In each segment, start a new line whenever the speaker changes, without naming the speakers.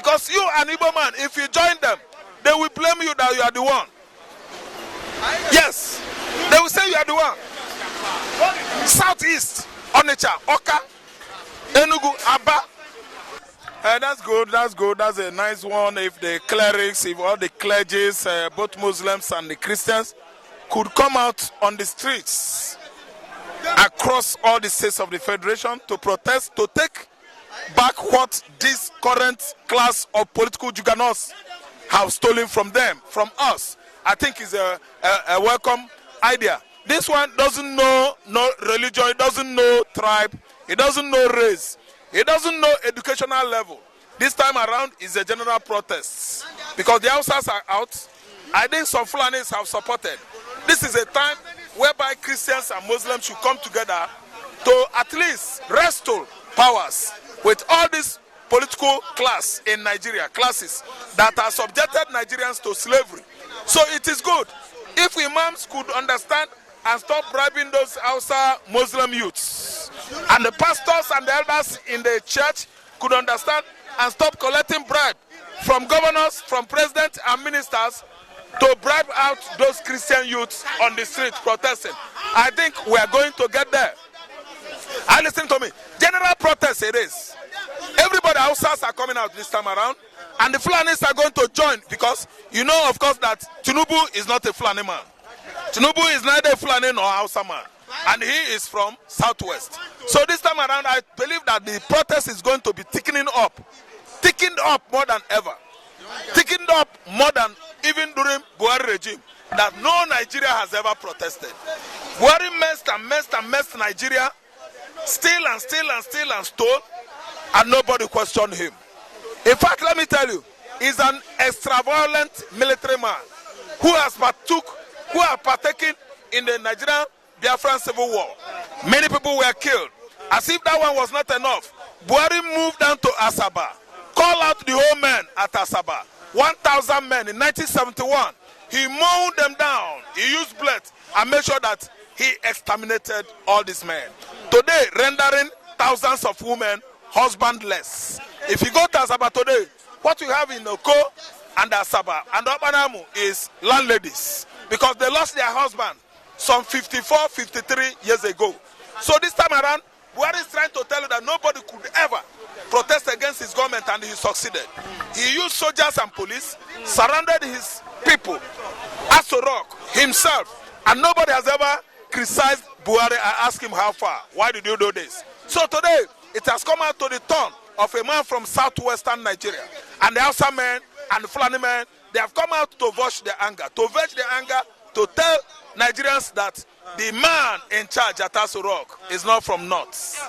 Because you, an Igbo man, if you join them, they will blame you that you are the one. Yes, they will say you are the one. Southeast, Onitsha, Oka, Enugu, Aba. That's good, that's good, that's a nice one. If the clerics, if all the clergies, both Muslims and the Christians, could come out on the streets across all the states of the Federation to protest, to take back what this current class of political juggernauts have stolen from them, from us, I think is a welcome idea. This one doesn't know no religion, it doesn't know tribe, it doesn't know race, it doesn't know educational level. This time around is a general protest because the Hausas are out. I think some Fulanis have supported. This is a time whereby Christians and Muslims should come together to at least wrestle powers with all this political class in Nigeria, classes that are subjected Nigerians to slavery. So it is good if imams could understand and stop bribing those Hausa Muslim youths. And the pastors and the elders in the church could understand and stop collecting bribe from governors, from presidents and ministers to bribe out those Christian youths on the street protesting. I think we are going to get there. And listen to me, general protest it is. Everybody Hausas are coming out this time around, and the Fulanis are going to join because you know, of course, that Tinubu is not a Fulani man. Tinubu is neither a Fulani nor a Hausa man, and he is from Southwest. So this time around, I believe that the protest is going to be thickened up more than ever, thickened up more than even during Buhari regime, that no Nigeria has ever protested. Buhari messed Nigeria, steal and stole, and nobody questioned him. In fact, let me tell you, he's an extra-violent military man who has partaken in the Nigerian Biafran civil war. Many people were killed. As if that one was not enough, Buhari moved down to Asaba, called out the whole men at Asaba, 1,000 men in 1971. He mowed them down. He used bullets and made sure that he exterminated all these men. Today, rendering thousands of women husbandless. If you go to Asaba today, what you have in Oko and Asaba and Obanamu is landladies because they lost their husband some 54, 53 years ago. So this time around, Buhari is trying to tell you that nobody could ever protest against his government, and he succeeded. He used soldiers and police, surrounded his people, Aso Rock, himself, and nobody has ever criticized Buhari and asked him how far. Why did you do this? So today, it has come out to the turn of a man from southwestern Nigeria. And the Hausa men and the Fulani men, they have come out to voice their anger, to tell Nigerians that the man in charge at Aso Rock is not from North.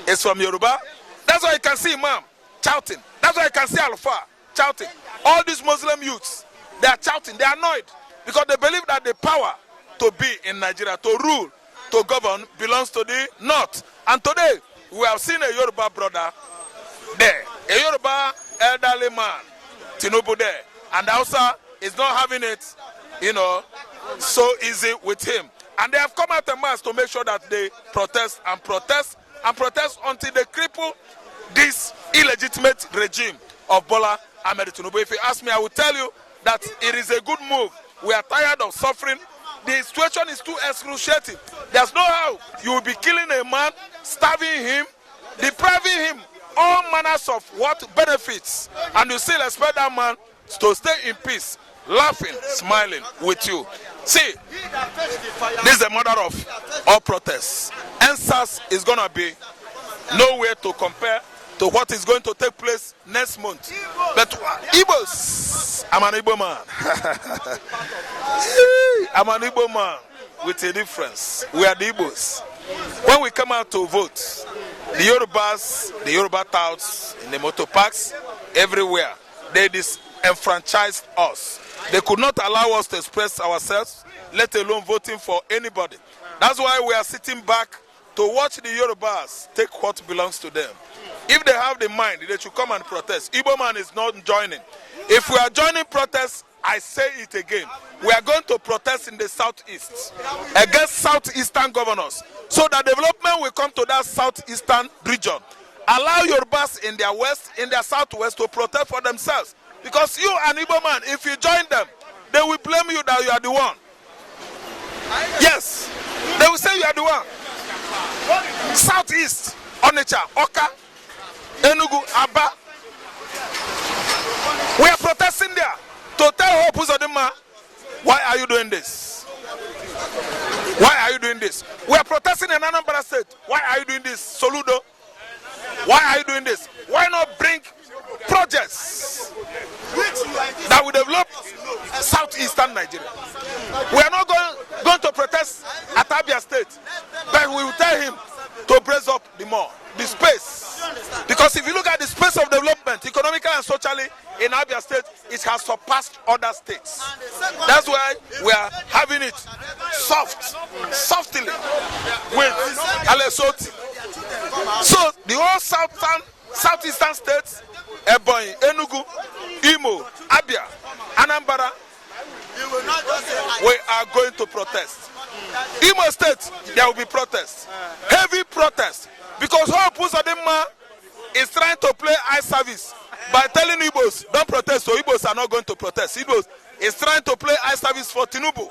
It's from Yoruba. That's why you can see Imam shouting. That's why you can see Alpha shouting. All these Muslim youths, they are shouting. They are annoyed because they believe that the power to be in Nigeria, to rule, to govern, belongs to the North. And today, we have seen a Yoruba brother there, a Yoruba elderly man, Tinubu there, and Hausa is not having it, so easy with him. And they have come out en masse to make sure that they protest until they cripple this illegitimate regime of Bola Ahmed Tinubu. If you ask me, I will tell you that it is a good move. We are tired of suffering. The situation is too excruciating. There's no how you will be killing a man, starving him, depriving him all manners of what benefits, and you still expect that man to stay in peace, laughing, smiling with you. See, this is the mother of all protests. NSAS is going to be nowhere to compare to what is going to take place next month. But Igbos, I'm an Igbo man. I'm an Igbo man with a difference. We are the Igbos. When we come out to vote, the Yorubas, the Yoruba touts, in the motor parks, everywhere, they disenfranchised us. They could not allow us to express ourselves, let alone voting for anybody. That's why we are sitting back to watch the Yorubas take what belongs to them. If they have the mind, they should come and protest. Igbo man is not joining. If we are joining protests, I say it again, we are going to protest in the southeast against southeastern governors, so that development will come to that southeastern region. Allow Yorubas in their west, in their southwest to protest for themselves. Because you, an Igbo man, if you join them, they will blame you that you are the one. Yes, they will say you are the one. Southeast, Onitsha, Oka, Enugu, Aba. We are protesting there to tell Hope Uzodinma, why are you doing this? Why are you doing this? We are protesting in Anambra State. Why are you doing this? Soludo, why are you doing this? Why not bring projects that will develop southeastern Nigeria? We are not going to protest at Abia State, but we will tell him to brace up the space. Because if you look at the space of development, economically and socially, in Abia State, it has surpassed other states. That's why we are having it softly with Alesoti. So the whole southeastern states, Ebonyi, Enugu, Imo, Abia, Anambra, we are going to protest. Imo State, there will be protests. Heavy protests. Because Hope Uzodinma is trying to play eye service by telling Igbos, don't protest, so Igbos are not going to protest. Igbos is trying to play eye service for Tinubu.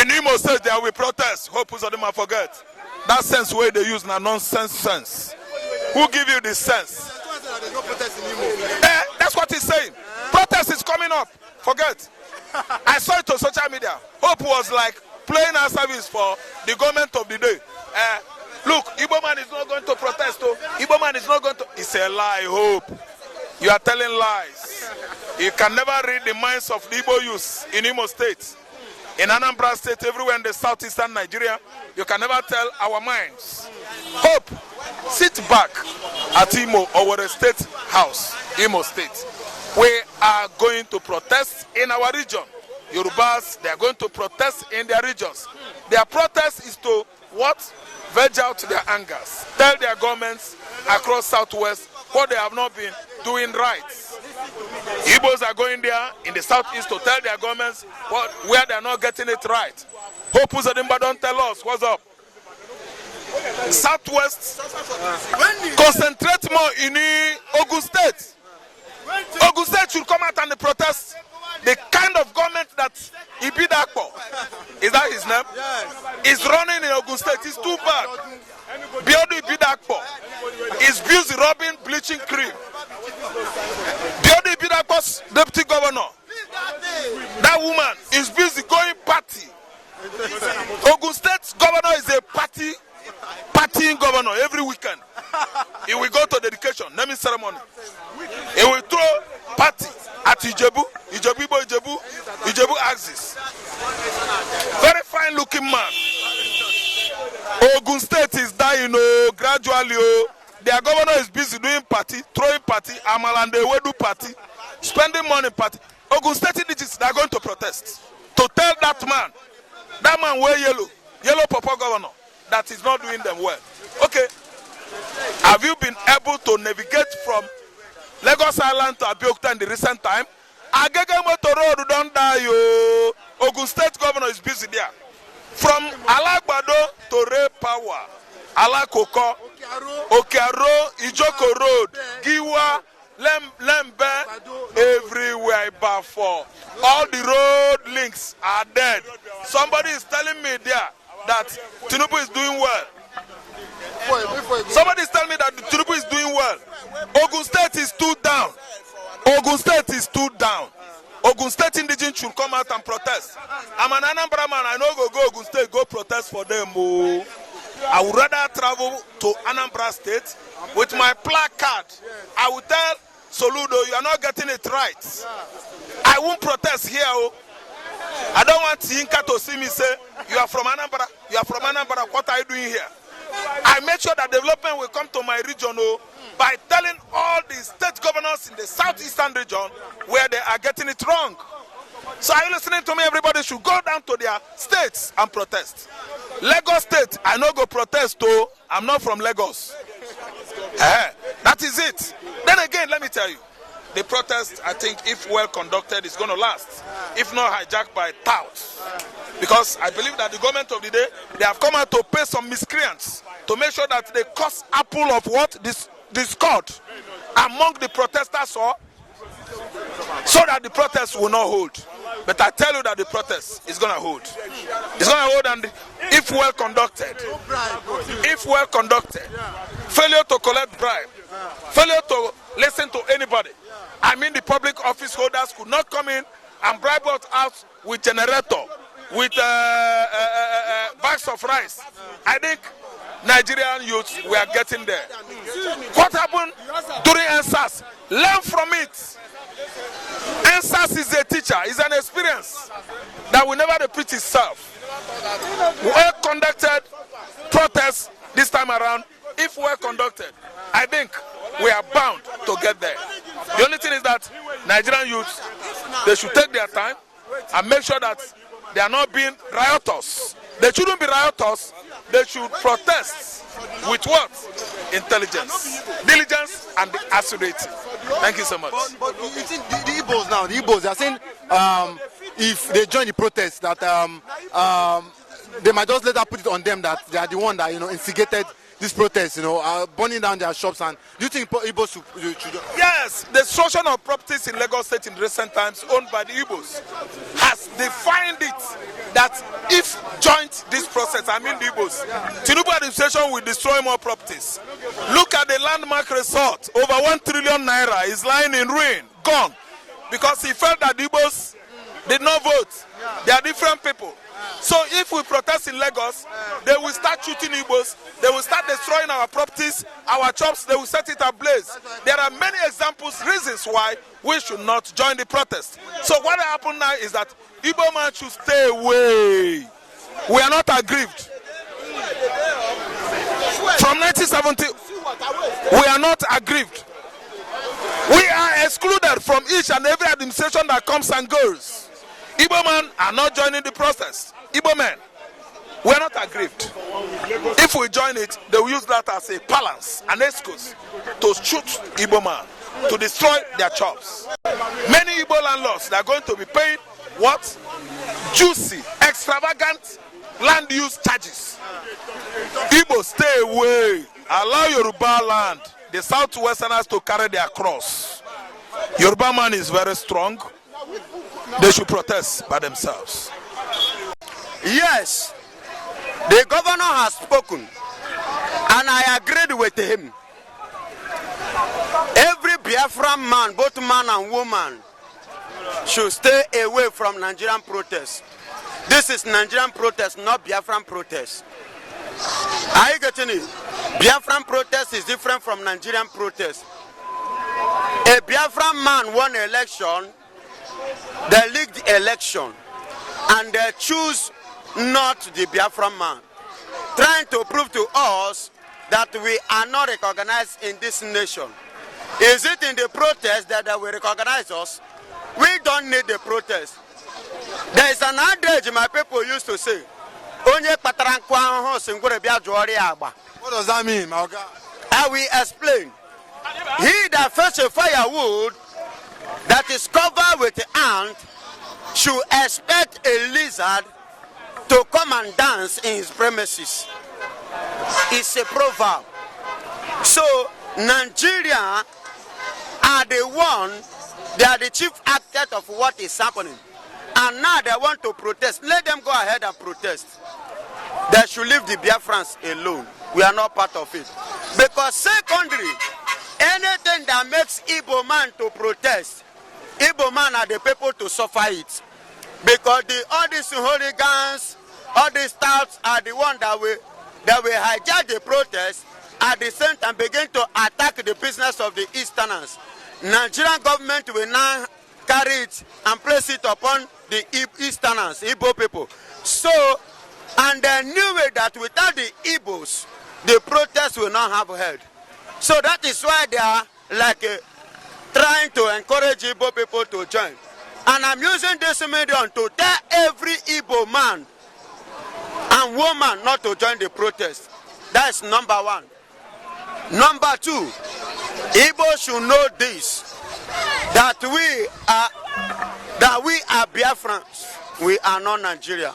In Imo State, there will be protests. Hope Uzodinma forget. That sense where they use now nonsense sense. Who give you this sense? That's what he's saying. Protest is coming up. Forget. I saw it on social media. Hope was like playing our service for the government of the day. Look, Igbo man is not going to protest. Igbo man is not going to. It's a lie, Hope. You are telling lies. You can never read the minds of the Igbo youth in Imo State. In Anambra State, everywhere in the southeastern Nigeria, you can never tell our minds. Hope, sit back at Imo or State House, Imo State. We are going to protest in our region. Yorubas, they are going to protest in their regions. Their protest is to what? Veg out their angers. Tell their governments across Southwest what they have not been doing right. Igbos are going there in the Southeast to tell their governments where they are not getting it right. Hope Uzodinma don't tell us what's up. Southwest, concentrate more in Ogun State. Ogun State should come out and protest the kind of government that Ekpa, is that his name? Yes. Is running in Ogun State. It's too bad. Biodu Ekpa is busy robbing bleaching cream. Biodu Ekpa's deputy governor, that woman is busy going party. Ogun State's governor is a partying governor every weekend. He will go to dedication, naming ceremony. He will throw party at Ijebu axis. Very fine looking man. Ogun State is dying gradually. Their governor is busy doing party, throwing party, Amalande Wedu party, spending money party. Ogun State indigenous, they are going to protest. To tell that man wear yellow purple governor, that is not doing them well. Okay. Have you been able to navigate from Lagos Island to Abeokuta in the recent time? Agege Motor Road don't die. Ogun State governor is busy there. From Alagbado to Ray Power, Alakoko, Okearo, Ijoko Road, Giwa, Lembe, everywhere but for all the road links are dead. Somebody is telling me there that Tinubu is doing well. Somebody is telling me that Tinubu is doing well. Ogun State is too down. Ogun State is too down. Ogun State indigenous should come out and protest. I'm an Anambra man. I know go Ogun State, go protest for them. I would rather travel to Anambra State with my placard. I will tell Soludo, you are not getting it right. I won't protest here. I don't want Yinka to see me say, you are from Anambra. You are from Anambra. What are you doing here? I make sure that development will come to my region by telling all the state governors in the southeastern region where they are getting it wrong. So are you listening to me? Everybody should go down to their states and protest. Lagos State, I no go protest too. I'm not from Lagos. That is it. Then again, let me tell you, the protest, I think, if well conducted, is going to last. If not hijacked by touts. Because I believe that the government of the day, they have come out to pay some miscreants to make sure that they cost apple of what? This discord among the protesters or so that the protest will not hold. But I tell you that the protest is going to hold. It's going to hold, and if well conducted, failure to collect bribe, failure to listen to anybody. I mean, the public office holders could not come in and bribe us out with generator, with bags of rice. I think Nigerian youths were getting there. What happened during NSAS? Learn from it. NSAS is a teacher, it's an experience that will never repeat itself. Well conducted protests this time around, if well conducted, I think we are bound to get there. The only thing is that Nigerian youths, they should take their time and make sure that they are not being riotous. They shouldn't be riotous, they should protest with what? Intelligence, diligence, and accuracy. Thank you so much.
But you think the Igbos now, the Igbos, they are saying if they join the protest, that they might just later put it on them that they are the one that instigated this protest, burning down their shops. And do you think Igbos should?
Yes, the destruction of properties in Lagos State in recent times owned by the Igbos has defined it that if joined this process, I mean the Igbos, Tinubu administration will destroy more properties. Look at the landmark resort, over 1 trillion naira is lying in ruin, gone, because he felt that the Igbos did not vote. They are different people. So if we protest in Lagos, they will start shooting Igbos, they will start destroying our properties, our shops, they will set it ablaze. There are many examples, reasons why we should not join the protest. So what happened now is that Igbo man should stay away. We are not aggrieved. From 1970, we are not aggrieved. We are excluded from each and every administration that comes and goes. Igbo men are not joining the protest. Igbo men, we are not aggrieved. If we join it, they will use that as a balance, an excuse to shoot Igbo man, to destroy their shops. Many Igbo landlords, they are going to be paid what? Juicy, extravagant land use charges. Igbo, stay away. Allow Yoruba land, the Southwesterners, to carry their cross. Yoruba man is very strong. They should protest by themselves.
Yes, the governor has spoken, and I agreed with him. Every Biafran man, both man and woman, should stay away from Nigerian protest. This is Nigerian protest, not Biafran protest. Are you getting it? Biafran protest is different from Nigerian protest. A Biafran man won an election, they leaked the election, and they choose not the Biafran man, trying to prove to us that we are not recognized in this nation. Is it in the protest that they will recognize us? We don't need the protest. There is an adage my people used to say, what
does that mean, my God?
I will explain. He that fetch a firewood that is covered with ant should expect a lizard to come and dance in his premises. It's a proverb. So Nigeria are the one, they are the chief architect of what is happening. And now they want to protest. Let them go ahead and protest. They should leave the Biafrans alone. We are not part of it. Because secondly, anything that makes Igbo man to protest, Igbo man are the people to suffer it. Because all these hooligans, all these touts are the ones that will hijack the protest, at the same time begin to attack the business of the Easterners. Nigerian government will now carry it and place it upon the Easterners, Igbo people. So, and they knew it that without the Igbos, the protest will not have head. So that is why they are like trying to encourage Igbo people to join. And I'm using this medium to tell every Igbo man and woman not to join the protest. That's number one. Number two, Igbo should know this, that we are Biafrans. We are not Nigeria.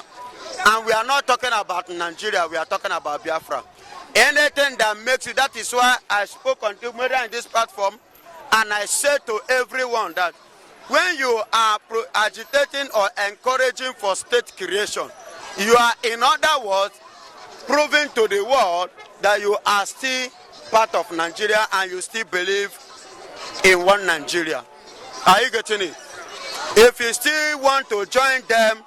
And we are not talking about Nigeria, we are talking about Biafra. Anything that makes you, that is why I spoke on in this platform, and I said to everyone that when you are agitating or encouraging for state creation, you are, in other words, proving to the world that you are still part of Nigeria and you still believe in one Nigeria. Are you getting it? If you still want to join them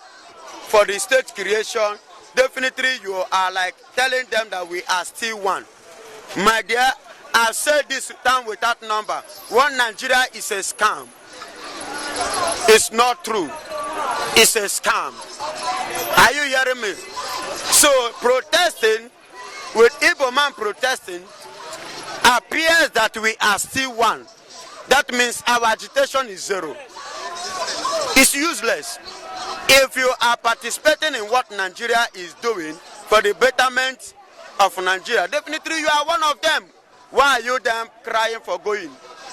for the state creation, definitely you are like telling them that we are still one. My dear, I've said this time without number. One Nigeria is a scam. It's not true. It's a scam. Are you hearing me? So protesting, with Igbo man protesting, appears that we are still one. That means our agitation is zero. It's useless. If you are participating in what Nigeria is doing for the betterment of Nigeria, definitely you are one of them. Why are you them crying for going?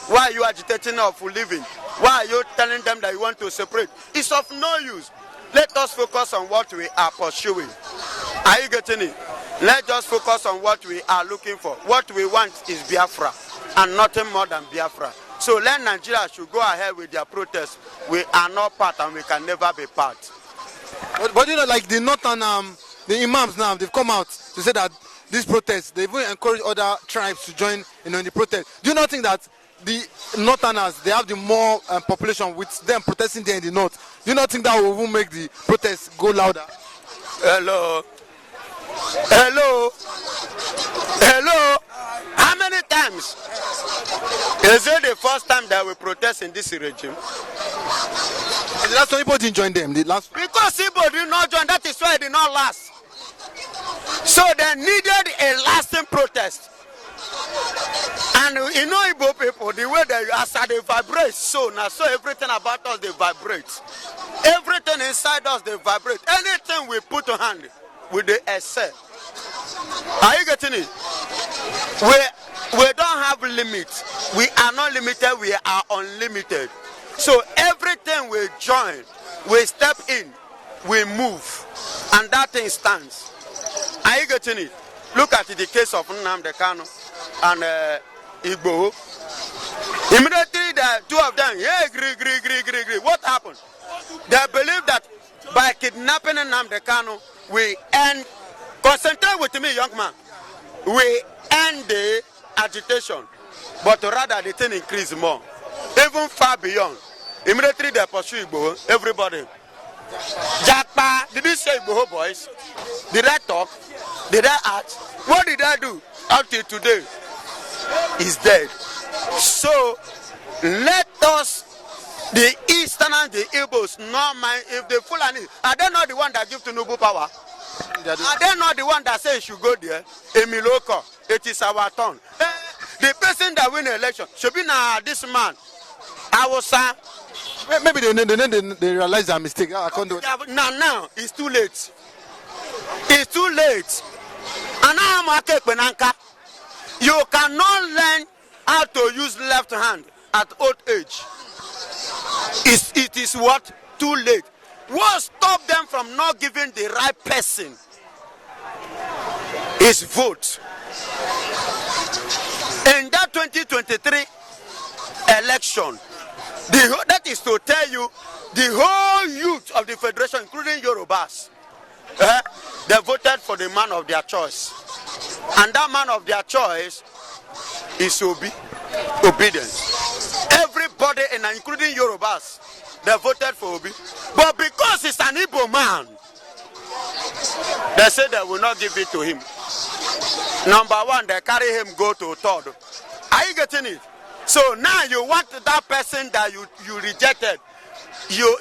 Why are you agitating for leaving? Why are you telling them that you want to separate? It's of no use. Let us focus on what we are pursuing. Are you getting it? Let's just focus on what we are looking for. What we want is Biafra and nothing more than Biafra. So let Nigeria should go ahead with their protest. We are not part and we can never be part.
But you know, like the northern, the imams now, they've come out to say that this protest, they've even encouraged other tribes to join, in the protest. Do you not think that the northerners, they have the more population with them protesting there in the north? Do you not think that will even make the protest go louder?
Hello? Hello? Hello? How many times? Is it the first time that we protest in this regime?
The last time Igbo didn't join them. Because
Igbo did not join, that is why it did not last. So they needed a lasting protest. And you know Igbo people, the way they, as they vibrate, so now so everything about us, they vibrate. Everything inside us, they vibrate. Anything we put on hand, we they excel. Are you getting it? We don't have limits. We are not limited, we are unlimited. So everything we join, we step in, we move, and that thing stands. Are you getting it? Look at the case of Nnamdikanu and Igbo. Immediately the two of them, yeah, agree. What happened? They believe that by kidnapping Nnamdikanu, we end, concentrate with me, young man, we end the agitation, but rather the thing increase more, even far beyond. Immediately they pursue Igbo, everybody. Jakpa, did you say Igbo boys? Did I talk? Did I act? What did I do? Up till today, he's dead. So let us, the Easterners, the Igbos, not mind if the Fulani, are they not the one that give Tinubu power? Are they not the one that say you should go there? Emiloko, it is our turn. The person that win the election should be now this man. I was
maybe they realize their mistake. I can't do it.
Now it's too late. It's too late. And now you cannot learn how to use left hand at old age. It is what? Too late. What stopped them from not giving the right person is vote. In that 2023 election, that is to tell you, the whole youth of the federation, including Yorubas, they voted for the man of their choice. And that man of their choice is obedience. Everybody, including Yorubas, they voted for Obi. But because he's an Igbo man, they said they will not give it to him. Number one, they carry him go to third. Are you getting it? So now you want that person that you rejected, you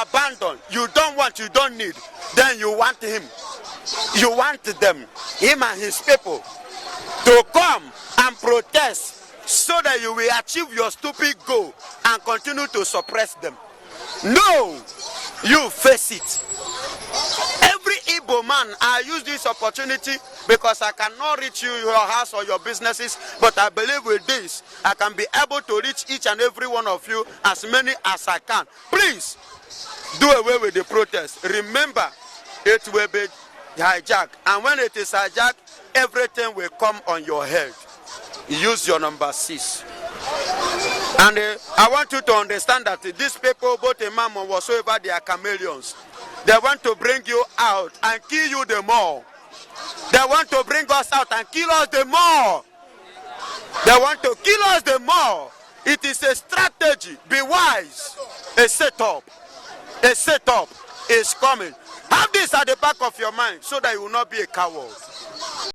abandoned, you don't want, you don't need, then you want him. You want them, him and his people, to come and protest so that you will achieve your stupid goal and continue to suppress them. No, you face it. Every Igbo man, I use this opportunity because I cannot reach you, your house or your businesses, but I believe with this, I can be able to reach each and every one of you, as many as I can. Please, do away with the protest. Remember, it will be hijacked. And when it is hijacked, everything will come on your head. Use your number 6. And I want you to understand that these people, both imam or whatsoever, they are chameleons. They want to bring you out and kill you the more. They want to bring us out and kill us the more. They want to kill us the more. It is a strategy. Be wise. A setup. A setup is coming. Have this at the back of your mind so that you will not be a coward.